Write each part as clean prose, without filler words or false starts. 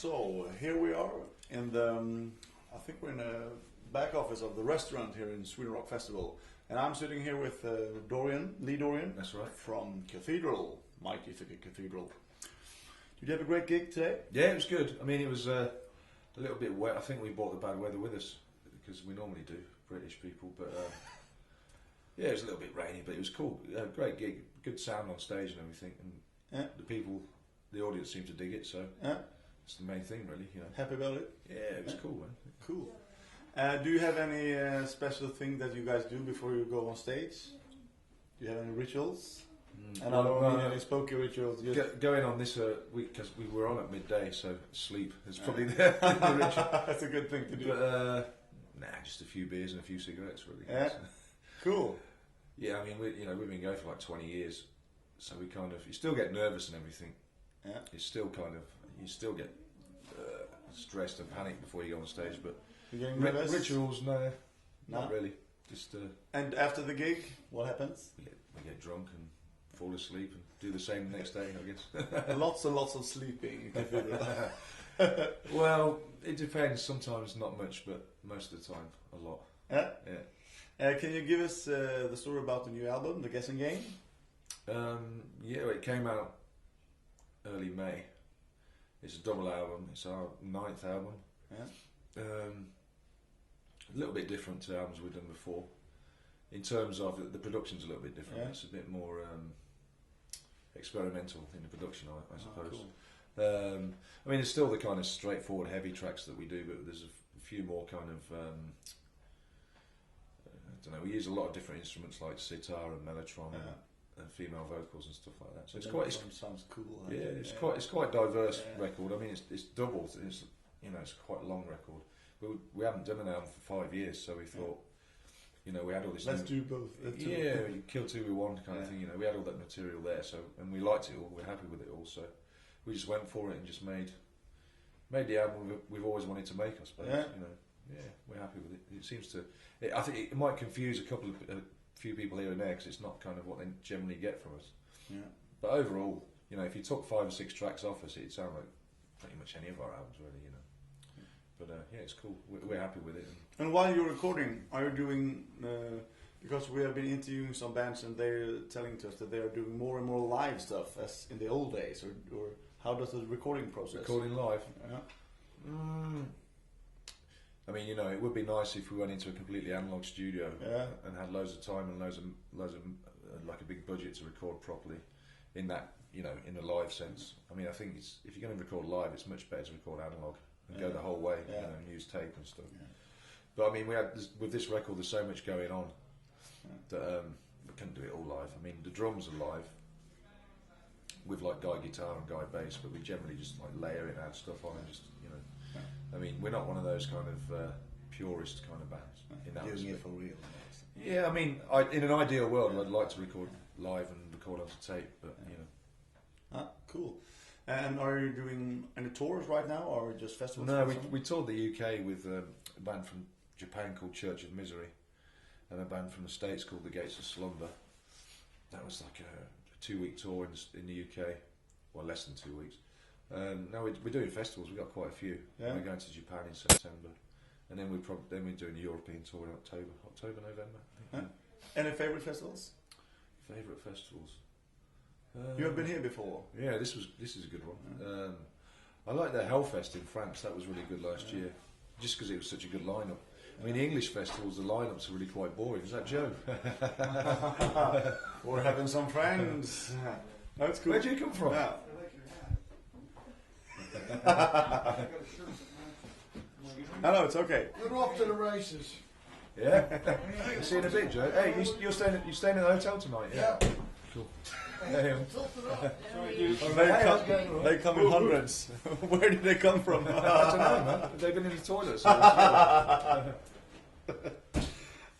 So here we are in the, I think we're in the back office of the restaurant here in Sweden Rock Festival, and I'm sitting here with Lee Dorrian. That's right. From Cathedral, mighty city Cathedral. Did you have a great gig today? Yeah, it was good. I mean, it was a little bit wet. I think we brought the bad weather with us because we normally do, British people. But yeah, it was a little bit rainy, but it was cool. Great gig, good sound on stage and everything, and the audience seemed to dig it. So it's the main thing, really. You know. Happy about it? Yeah, it was cool, man. Cool. Do you have any special thing that you guys do before you go on stage? Do you have any rituals? And I don't mean any spooky rituals. Going on this week, because we were on at midday, so sleep is probably the ritual. That's a good thing to do. But just a few beers and a few cigarettes, really. Yeah. Cool. Yeah, I mean, we've been going for like 20 years, so we kind of, you still get nervous and everything. Yeah. You still get stressed and panicked before you go on stage, but rituals, no, not really. Just and after the gig, what happens? We get drunk and fall asleep and do the same the next day, I guess. Lots and lots of sleeping. Well, it depends. Sometimes not much, but most of the time a lot. Yeah. Yeah. Can you give us the story about the new album, The Guessing Game? Yeah, it came out early May. It's a double album. It's our 9th album. Yeah. A little bit different to albums we've done before. In terms of the production's a little bit different. Yeah. It's a bit more experimental in the production, I suppose. Cool. I mean, it's still the kind of straightforward heavy tracks that we do, but there's a few more kind of I don't know. We use a lot of different instruments like sitar and mellotron and female vocals and stuff like that. So it's quite. Sounds cool. Yeah, it's quite diverse record. I mean, it's double. It's quite a long record. But we haven't done an album for 5 years, so we thought, we had all this. Let's do both. You kill two with one kind of thing. We had all that material there, so and we liked it all. We're happy with it all. So we just went for it and just made the album we've always wanted to make, I suppose. Yeah, we're happy with it. It seems to. I think it might confuse a few people here and there because it's not kind of what they generally get from us. Yeah. But overall, if you took 5 or 6 tracks off us, it'd sound like pretty much any of our albums, really. But yeah, it's cool. We're happy with it. And while you're recording, are you doing? Because we have been interviewing some bands, and they're telling us that they are doing more and more live stuff as in the old days, or how does the recording process? Recording live. Yeah. I mean, it would be nice if we went into a completely analog studio and had loads of time and loads of like a big budget to record properly. In that, in a live sense. I mean, I think if you're going to record live, it's much better to record analog and go the whole way, and use tape and stuff. Yeah. But I mean, with this record, there's so much going on that we couldn't do it all live. I mean, the drums are live with like guy guitar and guy bass, but we generally just like layer it and add stuff on and just I mean, we're not one of those kind of purist kind of bands. In that doing it for real. Yeah, I mean, in an ideal world, I'd like to record live and record onto tape, but Cool. And are you doing any tours right now, or just festivals? No, we toured the UK with a band from Japan called Church of Misery, and a band from the States called The Gates of Slumber. That was like a 2-week tour in the UK, well, less than 2 weeks. No, we're doing festivals. We've got quite a few. Yeah. We're going to Japan in September, and then we're doing a European tour in October, November. I think. Any favourite festivals? Favourite festivals. You have been here before. Yeah, this is a good one. I like the Hellfest in France. That was really good last year, just because it was such a good lineup. I mean, the English festivals, the lineups are really quite boring. Is that Joe? We're having some friends. That's cool. Where do you come from? Yeah. No, it's okay. We're off to the races. Yeah. See you in a bit, Joe. Hey, you're staying at the hotel tonight? Yeah. Cool. They come in hundreds. Where did they come from? I don't know, man. They've been in the toilets.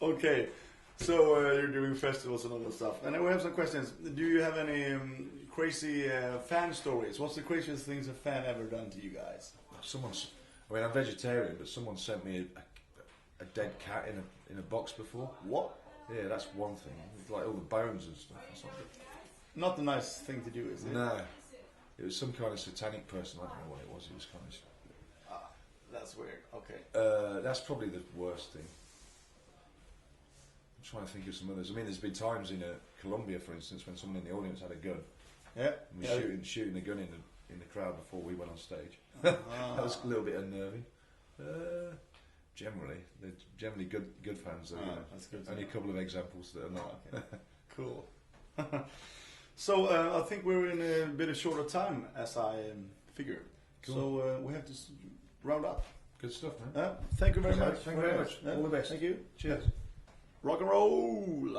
Okay, so you're doing festivals and all that stuff. And we have some questions. Do you have any crazy fan stories? What's the craziest things a fan ever done to you guys? I'm vegetarian, but someone sent me a dead cat in a box before. What? Yeah, that's one thing. It's like all the bones and stuff. That's not good. Not a nice thing to do, is it? No. It was some kind of satanic person. I don't know what it was. It was kind of That's weird. Okay. That's probably the worst thing. I'm trying to think of some others. I mean, there's been times in Colombia, for instance, when someone in the audience had a gun. Yeah. And we shooting the gun in the crowd before we went on stage. That was a little bit unnerving. Generally, they're generally good fans. Though, that's good. Only a couple of examples that are not. Okay. Cool. So I think we're in a bit of shorter time, as I figure. Cool. So we have to round up. Good stuff, man. Thank you very much. Thank you very much. All the best. Thank you. Cheers. Rock and roll.